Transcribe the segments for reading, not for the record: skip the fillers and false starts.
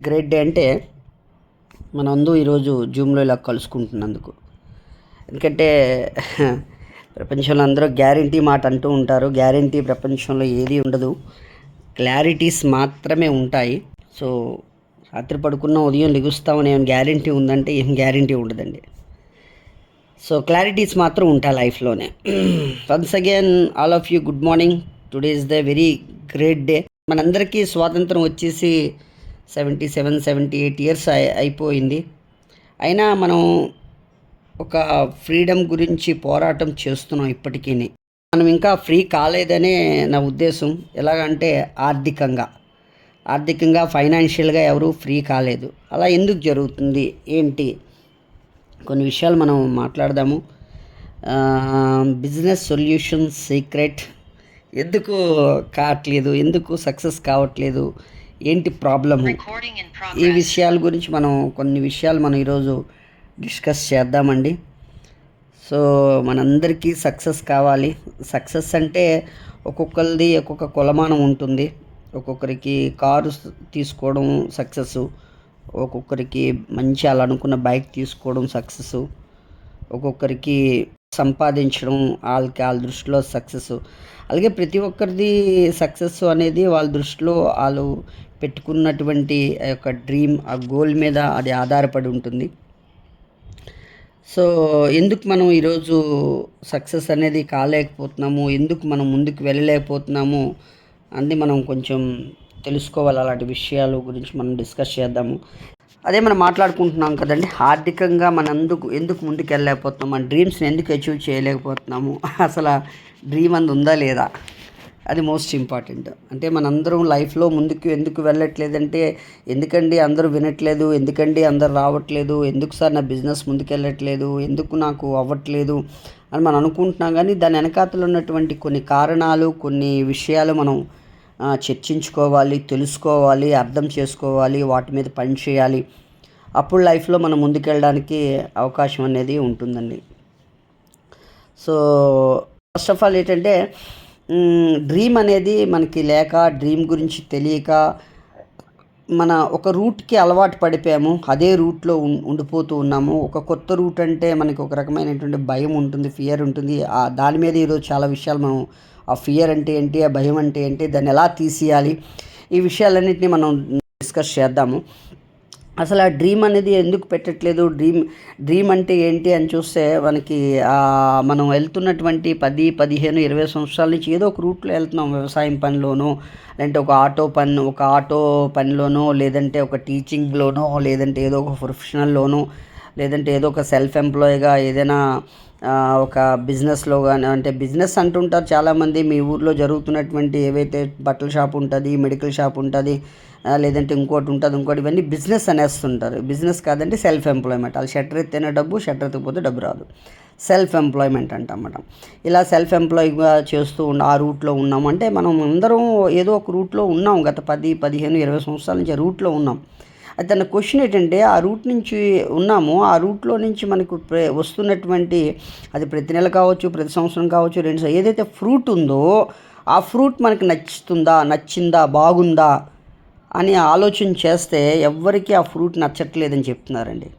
Great day అంటే మనందరూ ఈరోజు జూమ్లో ఇలా కలుసుకుంటున్నందుకు. ఎందుకంటే ప్రపంచంలో అందరూ గ్యారంటీ మాట అంటూ ఉంటారు. గ్యారంటీ ప్రపంచంలో ఏది ఉండదు, క్లారిటీస్ మాత్రమే ఉంటాయి. సో రాత్రి పడుకున్న ఉదయం లెగుస్తామని ఏం గ్యారంటీ ఉందంటే ఏం గ్యారంటీ ఉండదండి. సో క్లారిటీస్ మాత్రం ఉంటాయి లైఫ్లోనే. Once again all of you good morning. Today is the very great day. మనందరికీ స్వాతంత్రం వచ్చేసి 77-78 ఇయర్స్ అయిపోయింది. అయినా మనం ఒక ఫ్రీడమ్ గురించి పోరాటం చేస్తున్నాం ఇప్పటికీ. మనం ఇంకా ఫ్రీ కాలేదనే నా ఉద్దేశం. ఎలాగంటే ఆర్థికంగా ఫైనాన్షియల్గా ఎవరూ ఫ్రీ కాలేదు. అలా ఎందుకు జరుగుతుంది ఏంటి కొన్ని విషయాలు మనం మాట్లాడదాము. బిజినెస్ సొల్యూషన్ సీక్రెట్ ఎందుకు కావట్లేదు, ఎందుకు సక్సెస్ కావట్లేదు, ఏంటి ప్రాబ్లము, ఈ విషయాల గురించి కొన్ని విషయాలు మనం ఈరోజు డిస్కస్ చేద్దామండి. సో మనందరికీ సక్సెస్ కావాలి. సక్సెస్ అంటే ఒక్కొక్కరిది ఒక్కొక్క కొలమానం ఉంటుంది. ఒక్కొక్కరికి కారు తీసుకోవడం సక్సెస్, ఒక్కొక్కరికి మంచి అలా అనుకున్న బైక్ తీసుకోవడం సక్సెస్, ఒక్కొక్కరికి సంపాదించడం వాళ్ళ దృష్టిలో సక్సెస్. అలాగే ప్రతి ఒక్కరిది సక్సెస్ అనేది వాళ్ళ దృష్టిలో వాళ్ళు పెట్టుకున్నటువంటి ఆ యొక్క డ్రీమ్, ఆ గోల్ మీద అది ఆధారపడి ఉంటుంది. సో ఎందుకు మనం ఈరోజు సక్సెస్ అనేది కాలేకపోతున్నాము, ఎందుకు మనం ముందుకు వెళ్ళలేకపోతున్నాము అన్నీ మనం కొంచెం తెలుసుకోవాలి. అలాంటి విషయాల గురించి మనం డిస్కస్ చేద్దాము. అదే మనం మాట్లాడుకుంటున్నాం కదండి, ఆర్థికంగా ఎందుకు ముందుకు వెళ్ళలేకపోతున్నాం, మన డ్రీమ్స్ని ఎందుకు అచీవ్ చేయలేకపోతున్నాము, అసలు డ్రీమ్ ఉందా లేదా, అది మోస్ట్ ఇంపార్టెంట్. అంటే మనందరం లైఫ్లో ముందుకు ఎందుకు వెళ్ళట్లేదంటే, ఎందుకండి అందరూ వినట్లేదు, ఎందుకండి అందరు రావట్లేదు, ఎందుకు సార్ నా బిజినెస్ ముందుకు వెళ్ళట్లేదు, ఎందుకు నాకు అవ్వట్లేదు అని మనం అనుకుంటున్నాం. కానీ దాని వెనకాతలు ఉన్నటువంటి కొన్ని కారణాలు, కొన్ని విషయాలు మనం చర్చించుకోవాలి, తెలుసుకోవాలి, అర్థం చేసుకోవాలి, వాటి మీద పని చేయాలి. అప్పుడు లైఫ్లో మనం ముందుకెళ్ళడానికి అవకాశం అనేది ఉంటుందండి. సో ఫస్ట్ ఆఫ్ ఆల్ ఏంటంటే, డ్రీమ్ అనేది మనకి లేక, డ్రీమ్ గురించి తెలియక మన ఒక రూట్కి అలవాటు పడిపోయాము, అదే రూట్లో ఉండిపోతూ ఉన్నాము. ఒక కొత్త రూట్ అంటే మనకి ఒక రకమైనటువంటి భయం ఉంటుంది, ఫియర్ ఉంటుంది. దాని మీద ఈరోజు చాలా విషయాలు మనం, ఆ ఫియర్ అంటే ఏంటి, ఆ భయం అంటే ఏంటి, దాన్ని ఎలా తీసేయాలి, ఈ విషయాలన్నింటినీ మనం డిస్కస్ చేద్దాము. అసలు ఆ డ్రీమ్ అనేది ఎందుకు పెట్టట్లేదు, డ్రీమ్ అంటే ఏంటి అని చూస్తే మనకి మనం వెళ్తున్నటువంటి 10, 15, 20 సంవత్సరాల నుంచి ఏదో ఒక రూట్లో వెళ్తున్నాం. వ్యవసాయం పనిలోనో, లేదంటే ఒక ఆటో పనిలోనో, లేదంటే ఒక టీచింగ్లోనో, లేదంటే ఏదో ఒక ప్రొఫెషనల్లోనో, లేదంటే ఏదో ఒక సెల్ఫ్ ఎంప్లాయీగా ఏదైనా ఒక బిజినెస్లో కానీ, అంటే బిజినెస్ అంటుంటారు చాలామంది. మీ ఊర్లో జరుగుతున్నటువంటి ఏవైతే బట్టల షాప్ ఉంటుంది, మెడికల్ షాప్ ఉంటుంది, లేదంటే ఇంకోటి ఉంటుంది, ఇవన్నీ బిజినెస్ అనేస్తుంటారు. బిజినెస్ కాదంటే సెల్ఫ్ ఎంప్లాయ్మెంట్. వాళ్ళు షట్టర్ ఎత్తేనే డబ్బు, షట్టర్ ఎత్తకపోతే డబ్బు రాదు. సెల్ఫ్ ఎంప్లాయ్మెంట్ అంటమాట. ఇలా సెల్ఫ్ ఎంప్లాయ్గా చేస్తూ ఆ రూట్లో ఉన్నాం. అంటే మనం అందరం ఏదో ఒక రూట్లో ఉన్నాం. గత 10, 15, 20 సంవత్సరాల నుంచి ఆ రూట్లో ఉన్నాం. అయితే నా క్వశ్చన్ ఏంటంటే, ఆ రూట్ నుంచి ఉన్నాము, ఆ రూట్లో నుంచి మనకు వస్తున్నటువంటి, అది ప్రతి నెల కావచ్చు, ప్రతి సంవత్సరం కావచ్చు, ఏదైతే ఫ్రూట్ ఉందో ఆ ఫ్రూట్ మనకి నచ్చిందా, బాగుందా అని ఆలోచన చేస్తే ఎవ్వరికీ ఆ ఫ్రూట్ నచ్చట్లేదని చెప్తున్నారండి.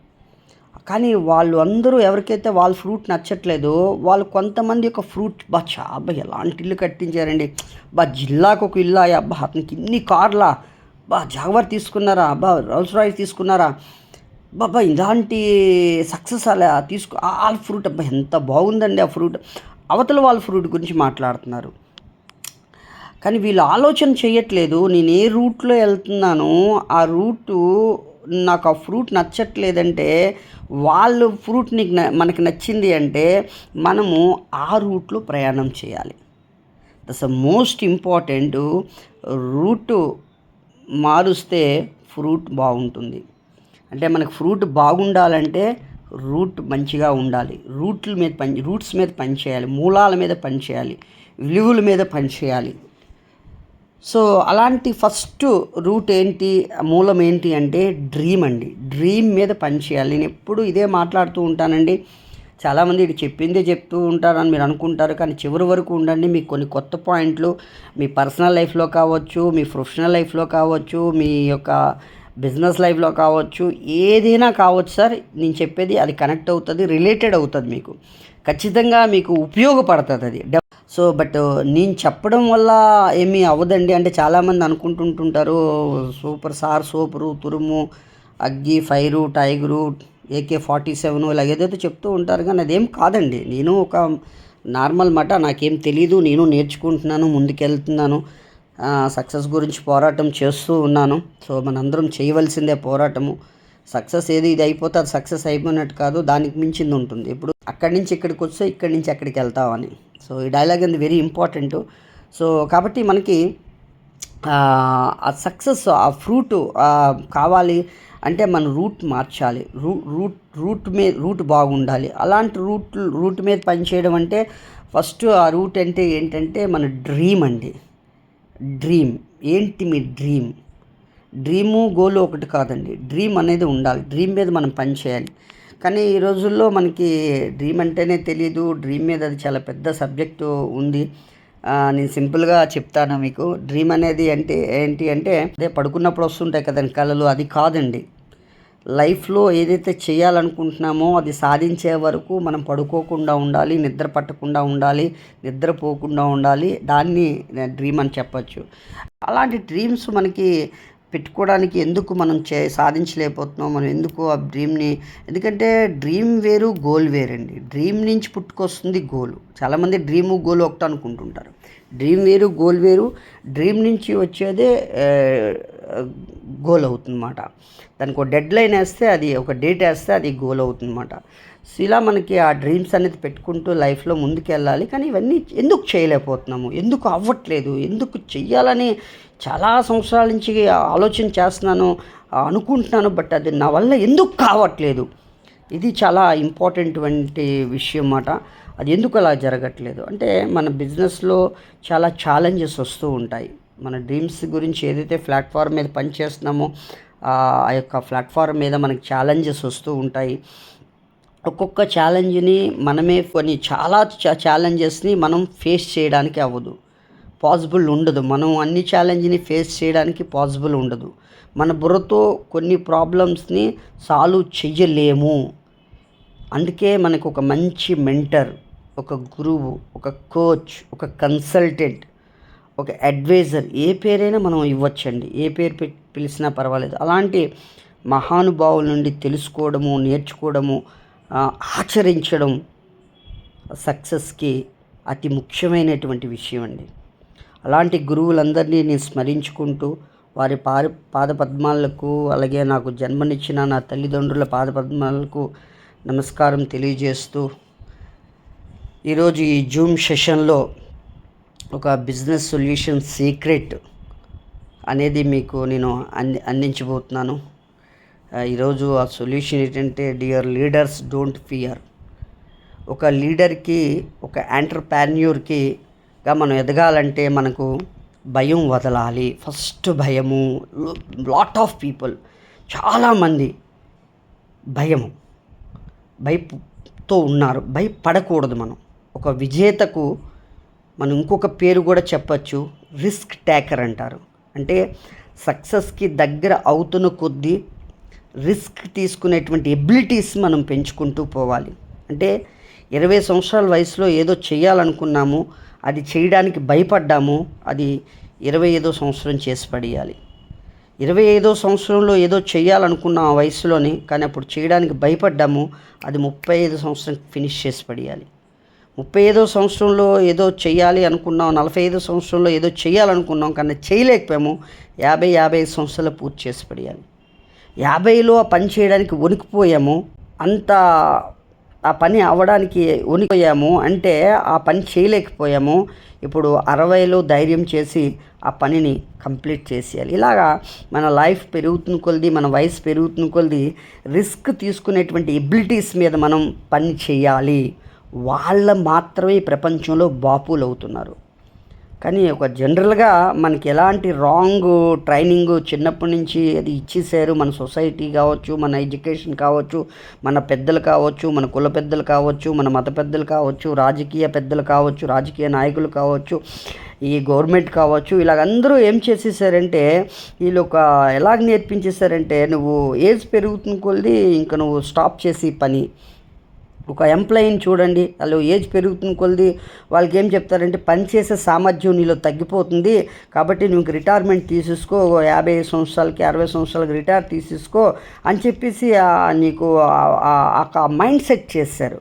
కానీ వాళ్ళు అందరూ ఎవరికైతే వాళ్ళ ఫ్రూట్ నచ్చట్లేదో వాళ్ళు కొంతమంది ఒక ఫ్రూట్ చాలా ఎలాంటి ఇల్లు కట్టించారండి, జిల్లాకు ఒక ఇల్లు, అతనికి ఇన్ని కార్లా, జాగ్వార్ తీసుకున్నారా, రోల్స్ రాయ్స్ తీసుకున్నారా, ఇలాంటి సక్సెస్ అలా వాళ్ళ ఫ్రూట్ ఎంత బాగుందండి ఆ ఫ్రూట్. అవతల వాళ్ళ ఫ్రూట్ గురించి మాట్లాడుతున్నారు. కానీ వీళ్ళు ఆలోచన చేయట్లేదు, నేను ఏ రూట్లో వెళ్తున్నాను, ఆ రూటు నాకు ఆ ఫ్రూట్ నచ్చట్లేదంటే, వాళ్ళు ఫ్రూట్ మనకి నచ్చింది అంటే మనము ఆ రూట్లో ప్రయాణం చేయాలి. That's the most important. Route మారుస్తే ఫ్రూట్ బాగుంటుంది. అంటే మనకు ఫ్రూట్ బాగుండాలంటే రూట్ మంచిగా ఉండాలి. రూట్స్ మీద పనిచేయాలి, మూలాల మీద పనిచేయాలి, విలువల మీద పనిచేయాలి. సో అలాంటి ఫస్ట్ రూట్ ఏంటి, మూలం ఏంటి అంటే డ్రీమ్ అండి. డ్రీమ్ మీద పనిచేయాలి. నేను ఎప్పుడు ఇదే మాట్లాడుతూ ఉంటానండి. చాలామంది ఇది చెప్తూ ఉంటారని మీరు అనుకుంటారు, కానీ చివరి వరకు ఉండండి. మీకు కొన్ని కొత్త పాయింట్లు మీ పర్సనల్ లైఫ్లో కావచ్చు, మీ ప్రొఫెషనల్ లైఫ్లో కావచ్చు, మీ యొక్క బిజినెస్ లైఫ్లో కావచ్చు, ఏదైనా కావచ్చు సార్. నేను చెప్పేది అది కనెక్ట్ అవుతుంది, రిలేటెడ్ అవుతుంది, మీకు ఖచ్చితంగా మీకు ఉపయోగపడుతుంది అది. సో బట్ నేను చెప్పడం వల్ల ఏమీ అవ్వదండి. అంటే చాలామంది అనుకుంటుంటుంటారు సూపరు, తురుము, అగ్గి, ఫైరు, టైగరు, AK-47 ఇలా ఏదైతే చెప్తూ ఉంటారు, కానీ అదేం కాదండి. నేను ఒక నార్మల్ మాట, నాకేం తెలీదు, నేను నేర్చుకుంటున్నాను, ముందుకెళ్తున్నాను, సక్సెస్ గురించి పోరాటం చేస్తూ ఉన్నాను. సో మనందరం చేయవలసిందే పోరాటము. సక్సెస్ ఏది ఇది అయిపోతే అది సక్సెస్ అయిపోయినట్టు కాదు, దానికి మించింది ఉంటుంది. ఇప్పుడు అక్కడి నుంచి ఇక్కడికి వస్తే ఇక్కడి నుంచి ఎక్కడికి వెళ్తామని. సో ఈ డైలాగ్ అనేది వెరీ ఇంపార్టెంట్. సో కాబట్టి మనకి ఆ సక్సెస్, ఆ ఫ్రూట్ కావాలి అంటే మన రూట్ మార్చాలి. రూట్ బాగుండాలి. అలాంటి రూట్ మీద పనిచేయడం అంటే ఫస్ట్ ఆ రూట్ అంటే ఏంటంటే మన డ్రీమ్ అండి. డ్రీమ్ ఏంటి? మీ డ్రీము గోలు ఒకటి కాదండి. డ్రీమ్ అనేది ఉండాలి. డ్రీమ్ మీద మనం పని చేయాలి. కానీ ఈ రోజుల్లో మనకి డ్రీమ్ అంటేనే తెలియదు. డ్రీమ్ మీద అది చాలా పెద్ద సబ్జెక్టు ఉంది. నేను సింపుల్గా చెప్తాను మీకు. డ్రీమ్ అనేది అంటే ఏంటి అంటే అదే పడుకున్నప్పుడు వస్తుంటాయి కదండి కళలు, అది కాదండి. లైఫ్లో ఏదైతే చేయాలనుకుంటున్నామో అది సాధించే వరకు మనం పడుకోకుండా ఉండాలి, నిద్ర పట్టకుండా ఉండాలి, నిద్రపోకుండా ఉండాలి. దాన్ని డ్రీమ్ అని చెప్పచ్చు. అలాంటి డ్రీమ్స్ మనకి పెట్టుకోవడానికి ఎందుకు మనం సాధించలేకపోతున్నాం? మనం ఎందుకు ఆ డ్రీమ్ని, ఎందుకంటే డ్రీమ్ వేరు, గోల్ వేరండి. డ్రీమ్ నుంచి పుట్టుకొస్తుంది గోలు. చాలామంది డ్రీము గోలు ఒకటి అనుకుంటుంటారు. డ్రీమ్ వేరు, గోల్ వేరు. డ్రీమ్ నుంచి వచ్చేదే గోల్ అవుతుందన్నమాట. దానికి ఒక డెడ్ లైన్ వేస్తే, అది ఒక డేట్ వేస్తే అది గోల్ అవుతుందన్నమాట. సో ఇలా మనకి ఆ డ్రీమ్స్ అనేది పెట్టుకుంటూ లైఫ్లో ముందుకెళ్ళాలి. కానీ ఇవన్నీ ఎందుకు చేయలేకపోతున్నాము? ఎందుకు అవ్వట్లేదు? ఎందుకు చెయ్యాలని చాలా సంవత్సరాల నుంచి ఆలోచన చేస్తున్నాను, అనుకుంటున్నాను, బట్ అది నా వల్ల ఎందుకు కావట్లేదు? ఇది చాలా ఇంపార్టెంట్ విషయం అన్నమాట. అది ఎందుకు అలా జరగట్లేదు అంటే మన బిజినెస్లో చాలా ఛాలెంజెస్ వస్తూ ఉంటాయి. మన డ్రీమ్స్ గురించి ఏదైతే ప్లాట్ఫామ్ మీద పనిచేస్తున్నామో ఆ యొక్క ప్లాట్ఫామ్ మీద మనకి ఛాలెంజెస్ వస్తూ ఉంటాయి. ఒక్కొక్క ఛాలెంజ్ని మనమే చాలా ఛాలెంజెస్ని మనం ఫేస్ చేయడానికి అవ్వదు, పాసిబుల్ ఉండదు. మనం అన్ని ఛాలెంజ్ని ఫేస్ చేయడానికి పాసిబుల్ ఉండదు. మన బుర్రతో కొన్ని ప్రాబ్లమ్స్ని సాల్వ్ చెయ్యలేము. అందుకే మనకు ఒక మంచి మెంటర్, ఒక గురువు, ఒక కోచ్, ఒక కన్సల్టెంట్, ఒక అడ్వైజర్, ఏ పేరైనా మనం ఇవ్వచ్చండి. ఏ పేరు పిలిచినా పర్వాలేదు. అలాంటి మహానుభావుల నుండి తెలుసుకోవడము, నేర్చుకోవడము, ఆచరించడం సక్సెస్కి అతి ముఖ్యమైనటువంటి విషయం అండి. అలాంటి గురువులందరినీ నేను స్మరించుకుంటూ వారి పాదపద్మాలకు, అలాగే నాకు జన్మనిచ్చిన నా తల్లిదండ్రుల పాదపద్మాలకు నమస్కారం తెలియజేస్తూ ఈరోజు ఈ జూమ్ సెషన్లో ఒక బిజినెస్ సొల్యూషన్ సీక్రెట్ అనేది మీకు నేను అందించబోతున్నాను. ఈరోజు ఆ సొల్యూషన్ ఏంటంటే, డియర్ లీడర్స్, డోంట్ ఫియర్. ఒక లీడర్కి, ఒక ఎంటర్‌ప్రెన్యూర్‌కిగా మనం ఎదగాలంటే మనకు భయం వదలాలి. ఫస్ట్ భయము. లాట్ ఆఫ్ పీపుల్, చాలామంది భయంతో ఉన్నారు. భయపడకూడదు. మనం ఒక విజేతకు మనం ఇంకొక పేరు కూడా చెప్పచ్చు, రిస్క్ టేకర్ అంటారు. అంటే సక్సెస్కి దగ్గర అవుతున్న కొద్దీ రిస్క్ తీసుకునేటువంటి ఎబిలిటీస్ మనం పెంచుకుంటూ పోవాలి. అంటే 20 సంవత్సరాల వయసులో ఏదో చేయాలనుకున్నాము, అది చేయడానికి భయపడ్డాము, అది 25వ సంవత్సరం చేసి పడేయాలి. 25వ సంవత్సరంలో ఏదో చేయాలనుకున్నాం ఆ వయసులోని, కానీ అప్పుడు చేయడానికి భయపడ్డాము, అది 35వ సంవత్సరం ఫినిష్ చేసి పడేయాలి. 35వ సంవత్సరంలో ఏదో చేయాలి అనుకున్నాం, 45వ సంవత్సరంలో ఏదో చేయాలనుకున్నాం, కానీ చేయలేకపోయాము, 55 సంవత్సరాలు పూర్తి చేసి పడేయాలి. 50లో ఆ పని చేయడానికి వణికిపోయాము, అంత ఆ పని అవ్వడానికి వణికిపోయాము అంటే ఆ పని చేయలేకపోయాము. ఇప్పుడు 60లో ధైర్యం చేసి ఆ పనిని కంప్లీట్ చేసేయాలి. ఇలాగా మన లైఫ్ పెరుగుతున్న కొలది, మన వయసు పెరుగుతున్న కొలది రిస్క్ తీసుకునేటువంటి ఎబిలిటీస్ మీద మనం పని చేయాలి. వాళ్ళ మాత్రమే ప్రపంచంలో బాపులు అవుతున్నారు. కానీ ఒక జనరల్గా మనకి ఎలాంటి రాంగ్ ట్రైనింగ్ చిన్నప్పటి నుంచి అది ఇచ్చేసారు. మన సొసైటీ కావచ్చు, మన ఎడ్యుకేషన్ కావచ్చు, మన పెద్దలు కావచ్చు, మన కుల పెద్దలు కావచ్చు, మన మత పెద్దలు కావచ్చు, రాజకీయ పెద్దలు కావచ్చు, రాజకీయ నాయకులు కావచ్చు, ఈ గవర్నమెంట్ కావచ్చు, ఇలాగందరూ ఏం చేసేసారంటే వీళ్ళు ఎలాగ నేర్పించేశారంటే, నువ్వు ఏజ్ పెరుగుతున్న కొద్దీ ఇంకా నువ్వు స్టాప్ చేసి పని. ఒక ఎంప్లాయీని చూడండి, వాళ్ళు ఏజ్ పెరుగుతున్న కొద్దీ వాళ్ళకి ఏం చెప్తారంటే, పని చేసే సామర్థ్యం నీలో తగ్గిపోతుంది కాబట్టి నువ్వు రిటైర్మెంట్ తీసేసుకో, 50 సంవత్సరాలకి 60 సంవత్సరాలకి రిటైర్ తీసేసుకో అని చెప్పేసి నీకు ఒక మైండ్ సెట్ చేశారు.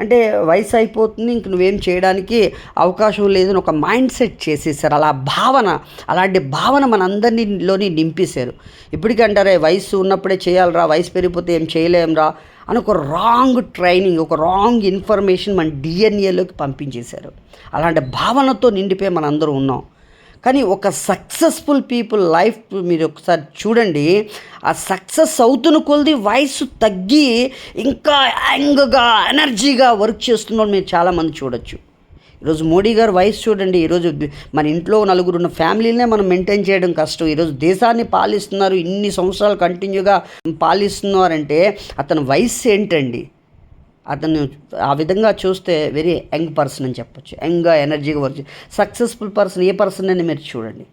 అంటే వయసు అయిపోతుంది, ఇంక నువ్వేం చేయడానికి అవకాశం లేదని ఒక మైండ్ సెట్ చేసేసారు. అలాంటి భావన మనందరిలోని నింపేశారు. ఇప్పటికంటారే వయసు ఉన్నప్పుడే చేయాలిరా, వయసు పెరిగిపోతే ఏం చేయలేంరా అని ఒక రాంగ్ ట్రైనింగ్, ఒక రాంగ్ ఇన్ఫర్మేషన్ మన డిఎన్ఏలోకి పంపించేశారు. అలాంటి భావనతో నిండిపోయి మనందరూ ఉన్నాం. కానీ ఒక సక్సెస్ఫుల్ పీపుల్ లైఫ్ మీరు ఒకసారి చూడండి, ఆ సక్సెస్ అవుతున్న కొలది వయసు తగ్గి ఇంకా యంగ్గా ఎనర్జీగా వర్క్ చేస్తున్న మీరు చాలామంది చూడొచ్చు. ఈరోజు మోడీ గారు వయసు చూడండి. ఈరోజు మన ఇంట్లో నలుగురున్న ఫ్యామిలీనే మనం మెయింటైన్ చేయడం కష్టం. ఈరోజు దేశాన్ని పాలిస్తున్నారు, ఇన్ని సంవత్సరాలు కంటిన్యూగా పాలిస్తున్నారంటే అతని వయసు ఏంటండి? అతను ఆ విధంగా చూస్తే వెరీ యంగ్ పర్సన్ అని చెప్పొచ్చు. యంగ్గా ఎనర్జీగా వర్క్ సక్సెస్ఫుల్ పర్సన్ ఏ పర్సన్ అని మీరు చూడండి.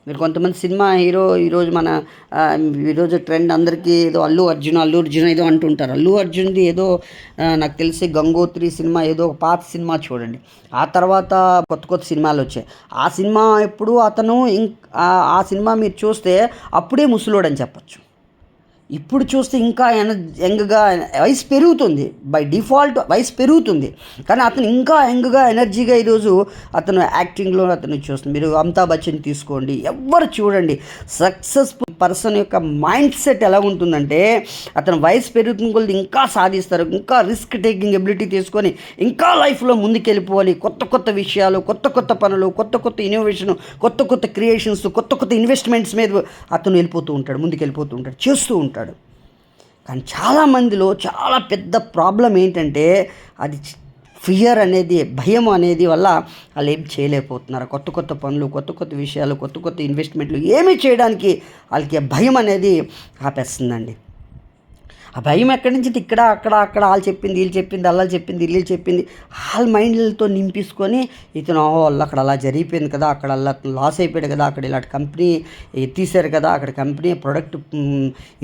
మీరు కొంతమంది సినిమా హీరో ఈరోజు ట్రెండ్ అందరికీ ఏదో అల్లు అర్జున్ ఏదో అంటుంటారు. అల్లు అర్జున్ది ఏదో నాకు తెలిసి గంగోత్రి సినిమా ఏదో ఒక పాత సినిమా చూడండి. ఆ తర్వాత కొత్త సినిమాలు వచ్చాయి. ఆ సినిమా ఎప్పుడు అతను ఆ సినిమా మీరు చూస్తే అప్పుడే ముసలోడని చెప్పచ్చు. ఇప్పుడు చూస్తే ఇంకా యంగ్గా వయసు పెరుగుతుంది, బై డిఫాల్ట్ వయసు పెరుగుతుంది, కానీ అతను ఇంకా యంగ్గా ఎనర్జీగా ఈరోజు అతను యాక్టింగ్లో అతను చూస్తుంది. మీరు అమితాబ్ బచ్చన్ తీసుకోండి, ఎవరు చూడండి, సక్సెస్ఫుల్ పర్సన్ యొక్క మైండ్ సెట్ ఎలా ఉంటుందంటే అతను వయసు పెరుగుతున్న కొద్ది ఇంకా సాధిస్తారు, ఇంకా రిస్క్ టేకింగ్ ఎబిలిటీ తీసుకొని ఇంకా లైఫ్లో ముందుకెళ్ళిపోవాలి. కొత్త విషయాలు, కొత్త పనులు, కొత్త ఇన్నోవేషన్, కొత్త క్రియేషన్స్, కొత్త ఇన్వెస్ట్మెంట్స్ మీద అతను ముందుకెళ్ళిపోతూ ఉంటాడు, చేస్తూ ఉంటాడు. కానీ చాలామందిలో చాలా పెద్ద ప్రాబ్లం ఏంటంటే అది ఫియర్ అనేది, భయం అనేది వల్ల వాళ్ళు ఏం చేయలేకపోతున్నారు. కొత్త పనులు, కొత్త విషయాలు, కొత్త ఇన్వెస్ట్మెంట్లు ఏమీ చేయడానికి వాళ్ళకి భయం అనేది ఆపేస్తుందండి. ఆ భయం ఎక్కడి నుంచి ఇక్కడ అక్కడ వాళ్ళు చెప్పింది, వీళ్ళు చెప్పింది, అల్లాలు చెప్పింది, ఇల్లు చెప్పింది, వాళ్ళ మైండ్లతో నింపేసుకొని ఇతను వాళ్ళు అక్కడ అలా జరిగిపోయింది కదా, అక్కడ అలా లాస్ అయిపోయాడు కదా, అక్కడ ఇలాంటి కంపెనీ తీశారు కదా, అక్కడ కంపెనీ ప్రొడక్ట్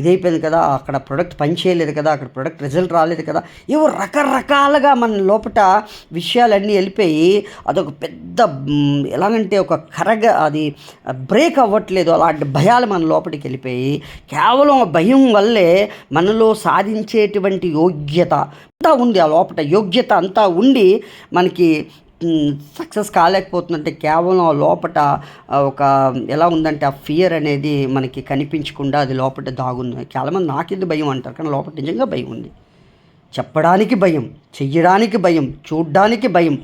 ఇదైపోయింది కదా, అక్కడ ప్రొడక్ట్ పని చేయలేదు కదా, అక్కడ ప్రొడక్ట్ రిజల్ట్ రాలేదు కదా, ఏవో రకరకాలుగా మన లోపల విషయాలన్నీ వెళ్ళిపోయి అదొక పెద్ద ఎలాగంటే ఒక అది బ్రేక్ అవ్వట్లేదు. అలాంటి భయాలు మన లోపలికి వెళ్ళిపోయి కేవలం భయం వల్లే మనలో సాధించేటువంటి యోగ్యత అంతా ఉంది, ఆ లోపల యోగ్యత అంతా ఉండి మనకి సక్సెస్ కాలేకపోతుందంటే కేవలం ఆ లోపల ఒక ఎలా ఉందంటే ఆ ఫియర్ అనేది మనకి కనిపించకుండా అది లోపల దాగుంది. చాలామంది నాకేది భయం అంటారు, కానీ లోపల నిజంగా భయం ఉంది. చెప్పడానికి భయం, చెయ్యడానికి భయం, చూడ్డానికి భయం,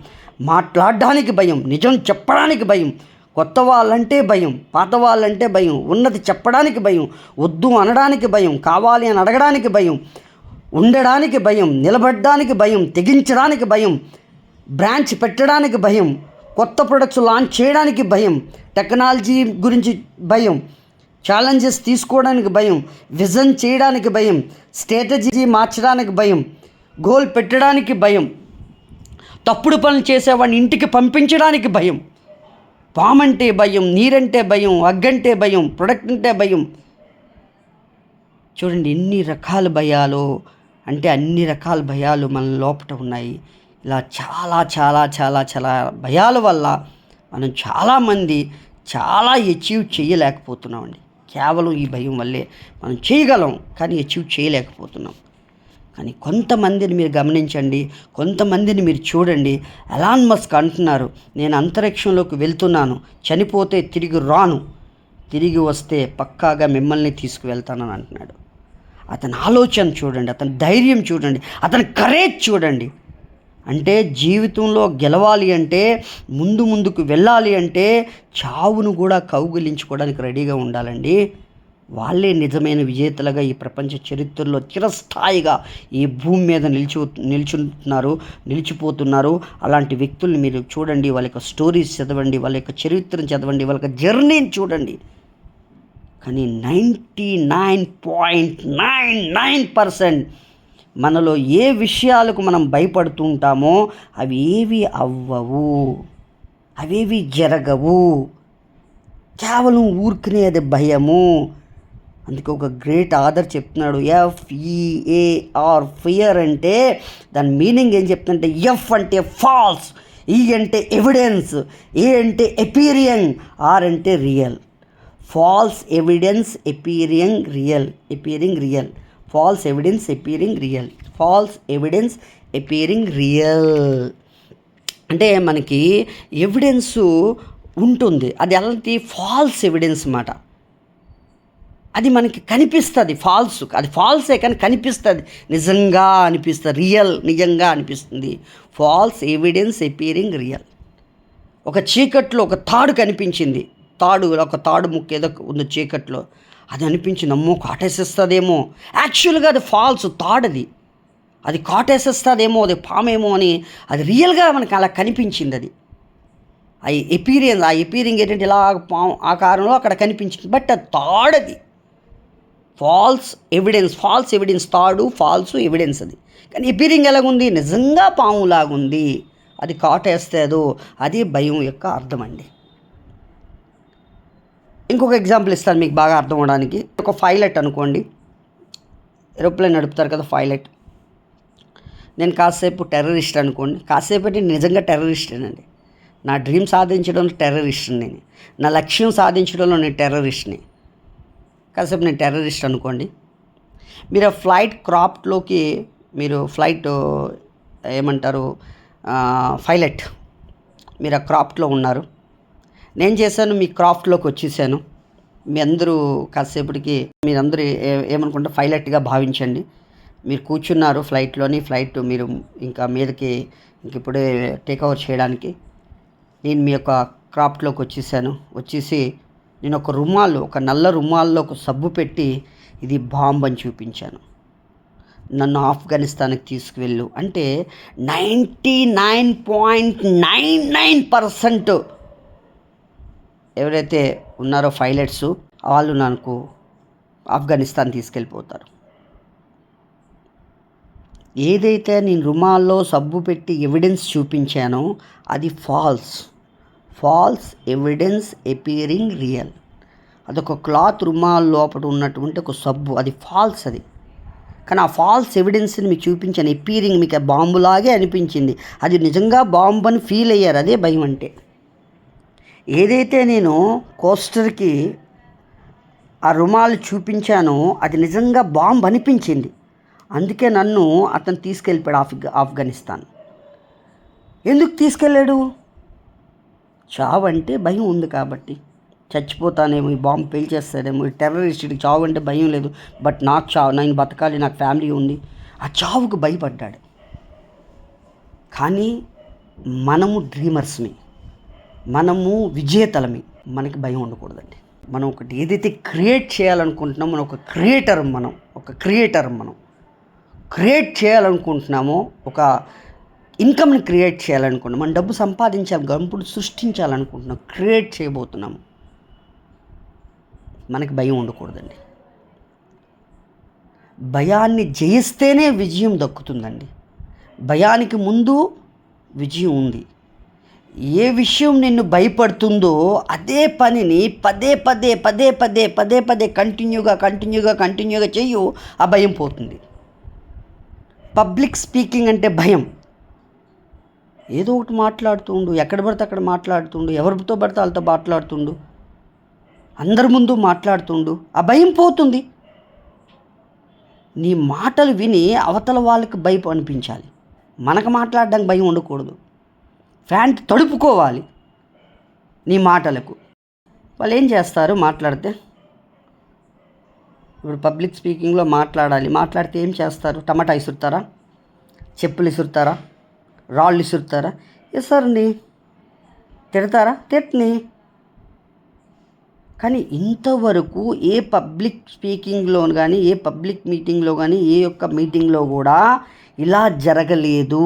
మాట్లాడడానికి భయం, నిజం చెప్పడానికి భయం, కొత్త వాళ్ళంటే భయం, పాత వాళ్ళంటే భయం, ఉన్నది చెప్పడానికి భయం, వద్దు అనడానికి భయం, కావాలి అని అడగడానికి భయం, ఉండడానికి భయం, నిలబడడానికి భయం, తెగించడానికి భయం, బ్రాంచ్ పెట్టడానికి భయం, కొత్త ప్రొడక్ట్స్ లాంచ్ చేయడానికి భయం, టెక్నాలజీ గురించి భయం, ఛాలెంజెస్ తీసుకోవడానికి భయం, విజన్ చేయడానికి భయం, స్ట్రాటజీ మార్చడానికి భయం, గోల్ పెట్టడానికి భయం, తప్పుడు పనులు చేసేవాడిని ఇంటికి పంపించడానికి భయం, పామంటే భయం, నీరంటే భయం, అగ్గంటే భయం, ప్రొడక్ట్ అంటే భయం. చూడండి ఎన్ని రకాల భయాలు, అంటే అన్ని రకాల భయాలు మన లోపల ఉన్నాయి. ఇలా చాలా చాలా చాలా చాలా భయాల వల్ల మనం చాలామంది చాలా అచీవ్ చేయలేకపోతున్నామండి. కేవలం ఈ భయం వల్లే మనం చేయగలం, కానీ అచీవ్ చేయలేకపోతున్నాం. కానీ కొంతమందిని మీరు గమనించండి, కొంతమందిని మీరు చూడండి. ఎలాన్ మస్క్ అంటున్నారు, నేను అంతరిక్షంలోకి వెళ్తున్నాను, చనిపోతే తిరిగి రాను, తిరిగి వస్తే పక్కాగా మిమ్మల్ని తీసుకువెళ్తానని అంటున్నాడు. అతని ఆలోచన చూడండి, అతని ధైర్యం చూడండి, అతని కరేజ్ చూడండి. అంటే జీవితంలో గెలవాలి అంటే, ముందుకు వెళ్ళాలి అంటే చావును కూడా కౌగిలించుకోవడానికి రెడీగా ఉండాలండి. వాళ్ళే నిజమైన విజేతలుగా ఈ ప్రపంచ చరిత్రలో చిరస్థాయిగా ఈ భూమి మీద నిలిచిపోతున్నారు. అలాంటి వ్యక్తుల్ని మీరు చూడండి, వాళ్ళ యొక్క స్టోరీస్ చదవండి, వాళ్ళ యొక్క చరిత్రను చదవండి, వాళ్ళ యొక్క జర్నీని చూడండి. కానీ 99.99% మనలో ఏ విషయాలకు మనం భయపడుతూ ఉంటామో అవి ఏవి అవ్వవు. అవేవి జరగవు. కేవలం ఊరుకునే అది భయము. అందుకే ఒక గ్రేట్ ఆథర్ చెప్తున్నాడు, FEAR, ఫియర్ అంటే దాని మీనింగ్ ఏం చెప్తుందంటే, ఎఫ్ అంటే ఫాల్స్, ఈ అంటే ఎవిడెన్స్, ఏ అంటే ఎపీరింగ్, ఆర్ అంటే real. Falls evidence ఎపీరింగ్ real, falls evidence ఎపీరింగ్ real, falls evidence ఎపీరింగ్ real. అంటే మనకి ఎవిడెన్సు ఉంటుంది, అది ఎలాంటి ఫాల్స్ ఎవిడెన్స్ అన్నమాట. అది మనకి కనిపిస్తుంది, అది ఫాల్సే కానీ కనిపిస్తుంది, నిజంగా అనిపిస్తుంది, నిజంగా అనిపిస్తుంది. Falls evidence ఎపీరింగ్ real. ఒక చీకట్లో ఒక తాడు కనిపించింది, ఒక తాడు ముక్క ఏదో ఉంది చీకట్లో, అది అనిపించింది, అమ్మో కాటేసేస్తుందేమో. యాక్చువల్గా అది ఫాల్స్ తాడు, అది కాటేసేస్తుందేమో, అది పామేమో అని అది రియల్గా మనకి అలా కనిపించింది. అది ఎపీరింగ్ ఏంటంటే ఇలా ఆకారంలో అక్కడ కనిపించింది, బట్ అది తాడది. ఫాల్స్ ఎవిడెన్స్ తాడు, ఫాల్స్ ఎవిడెన్స్ అది. కానీ ఎపీరింగ్ ఎలాగుంది, నిజంగా పాములాగుంది, అది కాటేస్తేదో, అది భయం యొక్క అర్థం అండి. ఇంకొక ఎగ్జాంపుల్ ఇస్తాను మీకు బాగా అర్థం అవడానికి. ఒక పైలట్ అనుకోండి, ఏరోప్లేన్ నడుపుతారు కదా పైలట్. నేను కాసేపు టెర్రరిస్ట్ అనుకోండి, కాసేపు అంటే నిజంగా టెర్రరిస్టేనండి. నా డ్రీమ్ సాధించడంలో టెర్రరిస్ట్ని నేను, నా లక్ష్యం సాధించడంలో నేను టెర్రరిస్ట్ని. కాసేపు నేను టెర్రరిస్ట్ అనుకోండి. మీరు ఫ్లైట్ క్రాఫ్ట్లోకి, మీరు ఫ్లైట్ ఏమంటారు పైలట్, మీరు ఆ క్రాఫ్ట్లో ఉన్నారు. నేను చేశాను, మీ క్రాఫ్ట్లోకి వచ్చేసాను. మీ అందరూ కాసేపటికి మీరందరూ ఏమనుకుంటే పైలట్గా భావించండి. మీరు కూర్చున్నారు ఫ్లైట్ మీరు ఇంకా మీదకి ఇప్పుడే టేక్ ఓవర్ చేయడానికి. నేను మీ యొక్క క్రాఫ్ట్లోకి వచ్చేసి నేను ఒక నల్ల రుమాల్లో ఒక సబ్బు పెట్టి ఇది బాంబ్ అని చూపించాను. నన్ను ఆఫ్ఘనిస్తాన్కి తీసుకువెళ్ళు అంటే 99.99% ఎవరైతే ఉన్నారో పైలట్స్, వాళ్ళు నాకు ఆఫ్ఘనిస్తాన్ తీసుకెళ్ళిపోతారు. ఏదైతే నేను రుమాల్లో సబ్బు పెట్టి ఎవిడెన్స్ చూపించానో అది ఫాల్స్ ఎవిడెన్స్ ఎపీరింగ్ రియల్. అదొక క్లాత్ రుమాల్ లోపల ఉన్నటువంటి ఒక సబ్బు, అది ఫాల్స్. అది కానీ ఆ ఫాల్స్ ఎవిడెన్స్ని మీకు చూపించాను, ఎపీరింగ్, మీకు బాంబులాగే అనిపించింది, అది నిజంగా బాంబు అని ఫీల్ అయ్యారు. అదే భయం అంటే. ఏదైతే నేను కోస్టర్కి ఆ రుమాలు చూపించానో అది నిజంగా బాంబు అనిపించింది, అందుకే నన్ను అతను తీసుకెళ్ళిపోయాడు ఆఫ్ఘనిస్తాన్. ఎందుకు తీసుకెళ్ళాడు? చావు అంటే భయం ఉంది కాబట్టి. చచ్చిపోతానేమో, ఈ బాంబు పేల్చేస్తాడేమో, ఈ టెర్రరిస్ట్కి చావు అంటే భయం లేదు, బట్ నేను బతకాలి, నాకు ఫ్యామిలీ ఉంది, ఆ చావుకు భయపడ్డాడు. కానీ మనము డ్రీమర్స్మి, మనము విజేతలమి, మనకి భయం ఉండకూడదండి. మనం ఒకటి ఏదైతే క్రియేట్ చేయాలనుకుంటున్నామో, ఒక క్రియేటర్ మనం క్రియేట్ చేయాలనుకుంటున్నామో, ఒక ఇన్కమ్ని క్రియేట్ చేయాలనుకుంటున్నాం, మనం డబ్బు సంపాదించాలి, గంపుడు సృష్టించాలనుకుంటున్నాం, క్రియేట్ చేయబోతున్నాము, మనకి భయం ఉండకూడదండి. భయాన్ని జయిస్తేనే విజయం దక్కుతుందండి. భయానికి ముందు విజయం ఉంది. ఏ విషయం నిన్ను భయపడుతుందో అదే పనిని పదే పదే కంటిన్యూగా చెయ్యు, ఆ భయం పోతుంది. పబ్లిక్ స్పీకింగ్ అంటే భయం. ఏదో ఒకటి మాట్లాడుతుండు, ఎక్కడ పడితే అక్కడ మాట్లాడుతుండు, ఎవరితో పడితే వాళ్ళతో మాట్లాడుతుండు, అందరి ముందు మాట్లాడుతుండు, ఆ భయం పోతుంది. నీ మాటలు విని అవతల వాళ్ళకి భయం అనిపించాలి, మనకు మాట్లాడడానికి భయం ఉండకూడదు. ఫ్యాంట్ తడుపుకోవాలి నీ మాటలకు. వాళ్ళు ఏం చేస్తారు మాట్లాడితే? ఇప్పుడు పబ్లిక్ స్పీకింగ్లో మాట్లాడితే ఏం చేస్తారు? టమాటా ఇసురుతారా, చెప్పులు ఇసురుతారా, రాళ్ళు ఇసురుతారా? ఇసరుని. తిడతారా? తిట్టని. కానీ ఇంతవరకు ఏ పబ్లిక్ స్పీకింగ్లో కానీ, ఏ పబ్లిక్ మీటింగ్లో కానీ, ఏ యొక్క మీటింగ్లో కూడా ఇలా జరగలేదు.